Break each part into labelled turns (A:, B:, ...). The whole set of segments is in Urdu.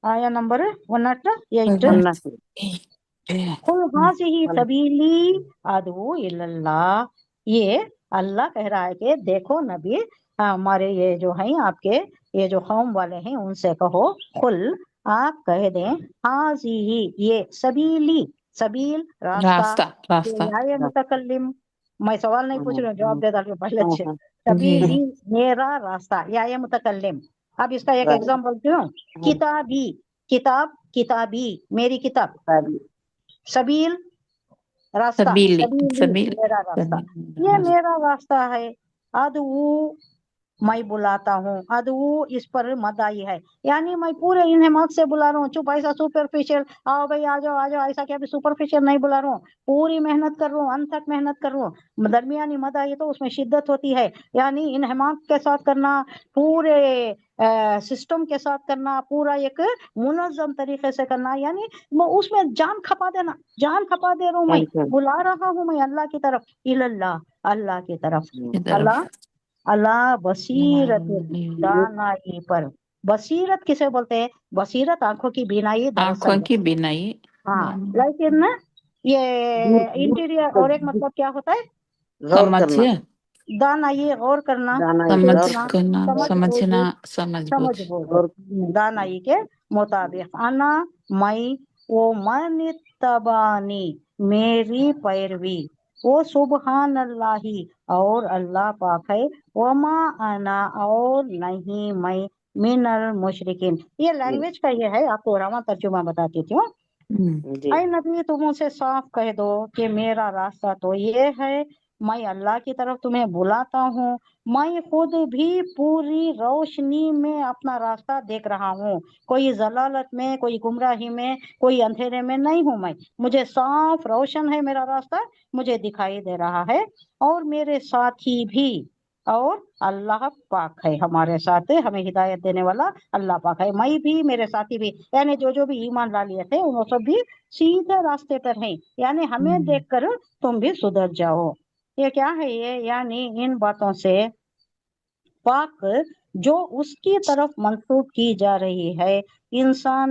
A: آیا نمبر 108 قل ہاذہ سبیلی ادعو الی اللہ. یہ اللہ کہہ رہا ہے کہ دیکھو نبی، ہمارے یہ جو ہیں آپ کے یہ جو قوم والے ہیں ان سے کہو، قل آپ کہہ دیں، ہاذہ یہ، سبیلی سبیل راستہ، یہ متکلم، میں سوال نہیں پوچھ رہا ہوں، جواب دے ڈالو پہلے اچھے. سبیلی میرا راستہ، یہ متکلم. اب اس کا ایک ایگزامپل دوں، کتابی، کتاب، کتابی میری کتاب، سبیل راستہ، سبیلی میرا راستہ، یہ میرا راستہ ہے. ادعو میں بلاتا ہوں، ادعو اس پر مدعی ہے، یعنی میں پورے انہماک سے بلا رہا ہوں. چپ ایسا سپرفیشل آؤ بھائی آ جاؤ آ جاؤ ایسا کیا بھی سپرفیشل نہیں بلا رہا ہوں، پوری محنت کر رہا ہوں، انت تک محنت کر رہا ہوں. درمیانی مدعی تو اس میں شدت ہوتی ہے، یعنی انہماک کے ساتھ کرنا، پورے سسٹم کے ساتھ کرنا، پورا ایک منظم طریقے سے کرنا، یعنی اس میں جان کھپا دینا، جان کھپا دے رہا ہوں، میں بلا رہا ہوں میں اللہ کی طرف، اللہ اللہ کی طرف. اللہ اللہ بصیرت، دانائی پر. بصیرت کسے بولتے ہیں؟ بصیرت آنکھوں کی بینائی،
B: آنکھوں کی بینائی.
A: ہاں، لیکن یہ انٹیریئر اور ایک مطلب کیا ہوتا ہے؟
B: سمجھ،
A: دانائی غور کرنا،
B: سمجھنا،
A: سمجھ بوجھ، دانائی کے مطابق. انا میں، وہ من تبانی میری پیروی، وہ سبحان اللہ اور اللہ پاک ہے، وما انا اور نہیں میں، من المشرکین. یہ لینگویج کا یہ ہے، آپ کو رواں ترجمہ بتاتی تھی. اے نبی تم اسے صاف کہہ دو کہ میرا راستہ تو یہ ہے، میں اللہ کی طرف تمہیں بلاتا ہوں، میں خود بھی پوری روشنی میں اپنا راستہ دیکھ رہا ہوں، کوئی ضلالت میں، کوئی گمراہی میں، کوئی اندھیرے میں نہیں ہوں میں، مجھے صاف روشن ہے میرا راستہ، مجھے دکھائی دے رہا ہے. اور میرے ساتھی بھی، اور اللہ پاک ہے ہمارے ساتھ، ہمیں ہدایت دینے والا اللہ پاک ہے. میں بھی، میرے ساتھی بھی، یعنی جو بھی ایمان لا لیے تھے وہ سب بھی سیدھے راستے پر ہیں، یعنی ہمیں دیکھ کر تم بھی سدھر جاؤ. یہ کیا ہے؟ یہ یعنی ان باتوں سے پاک جو اس کی طرف منسوب کی جا رہی ہے. انسان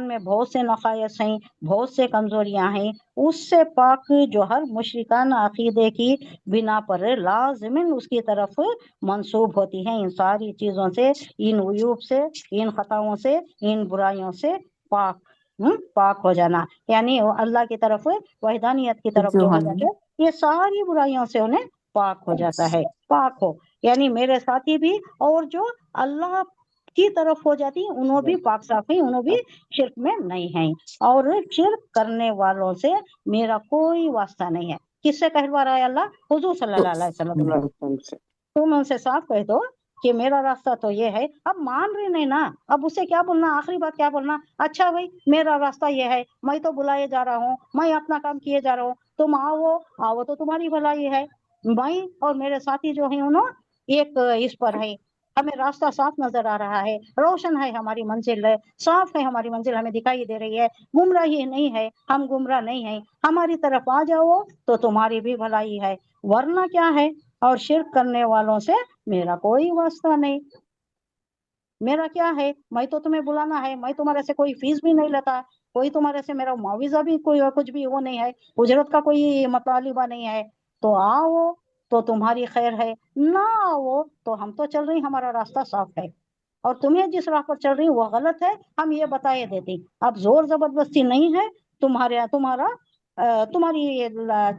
A: میں بہت سے نقائص ہیں، بہت سے کمزوریاں ہیں، اس سے پاک جو ہر مشرکانہ عقیدے کی بنا پر لازماً اس کی طرف منسوب ہوتی ہیں. ان ساری چیزوں سے، ان عیوب سے، ان خطاؤں سے، ان برائیوں سے پاک ہو جانا، یعنی اللہ کی طرف، وحدانیت کی طرف جو ہو جاتے، یہ ساری برائیوں سے انہیں پاک ہو جاتا ہے. پاک ہو یعنی میرے ساتھی بھی، اور جو اللہ کی طرف ہو جاتی ہیں انہوں بھی پاک صاف ہیں، انہوں بھی شرک میں نہیں ہیں. اور شرک کرنے والوں سے میرا کوئی واسطہ نہیں ہے. کس سے کہلوا رہا ہے اللہ؟ حضور صلی اللہ علیہ وسلم سے. تم ان سے صاف کہہ دو کہ میرا راستہ تو یہ ہے. اب مان رہی نہیں نا، اب اسے کیا بولنا؟ آخری بات کیا بولنا؟ اچھا بھائی میرا راستہ یہ ہے، میں تو بلائے جا رہا ہوں، میں اپنا کام کیے جا رہا ہوں، تم آؤ آؤ تو تمہاری بھلائی ہے. میں اور میرے ساتھی جو ہیں انہوں ایک اس پر ہے، ہمیں راستہ صاف نظر آ رہا ہے، روشن ہے ہماری منزل، ہے صاف ہے ہماری منزل، ہمیں دکھائی دے رہی ہے، گمراہی نہیں ہے، ہم گمراہ نہیں ہیں، ہماری طرف آ جاؤ تو تمہاری بھی بھلائی ہے، ورنہ کیا ہے؟ اور شرک کرنے والوں سے میرا کوئی واسطہ نہیں. میرا کیا ہے؟ میں تو تمہیں بلانا ہے، میں تمہارے سے کوئی فیس بھی نہیں لیتا، کوئی تمہارے سے میرا معاوضہ بھی کوئی کچھ بھی وہ نہیں ہے، اجرت کا کوئی مطالبہ نہیں ہے. تو آؤ تو تمہاری خیر ہے، نہ آؤ تو ہم تو چل رہی، ہمارا راستہ صاف ہے، اور تمہیں جس راہ پر چل رہی وہ غلط ہے، ہم یہ بتائے دیتی. اب زور زبردستی نہیں ہے، تمہاری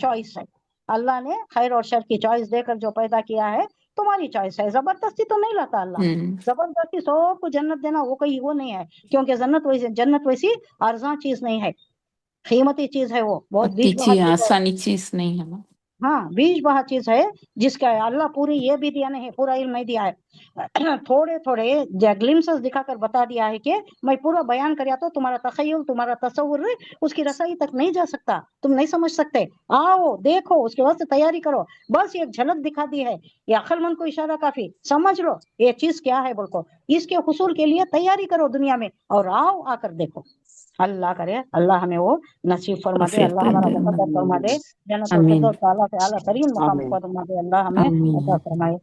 A: چوائس ہے. اللہ نے خیر اور شر کی چوائس دے کر جو پیدا کیا ہے، تمہاری چوائس ہے، زبردستی تو نہیں لاتا اللہ. زبردستی سب کو جنت دینا وہ نہیں ہے، کیونکہ جنت ویسی ارزاں چیز نہیں ہے، قیمتی چیز ہے، وہ بہت بیچ بہا چیز ہے،
B: آسانی چیز نہیں ہے.
A: ہاں بیچ بہا چیز ہے، جس کا اللہ پوری یہ بھی دیا نہیں، پورا علم نہیں دیا ہے، تھوڑے تھوڑے گلمسز دکھا کر بتا دیا ہے کہ میں پورا بیان کریا تو تمہارا تخیل، تمہارا تصور اس کی رسائی تک نہیں جا سکتا، تم نہیں سمجھ سکتے. آؤ دیکھو، اس کے واسطے تیاری کرو، بس ایک جھلک دکھا دی ہے، یہ عقل مند کو اشارہ کافی، سمجھ لو یہ چیز کیا ہے بول کو، اس کے حصول کے لیے تیاری کرو دنیا میں، اور آؤ آ کر دیکھو. اللہ کرے اللہ ہمیں وہ نصیب فرما دے، اللہ ہمارا مقدر فرما دے، جنت الفردوس اعلیٰ سے اعلیٰ ترین مقام فرما دے، اللہ ہمیں عطا فرمائے.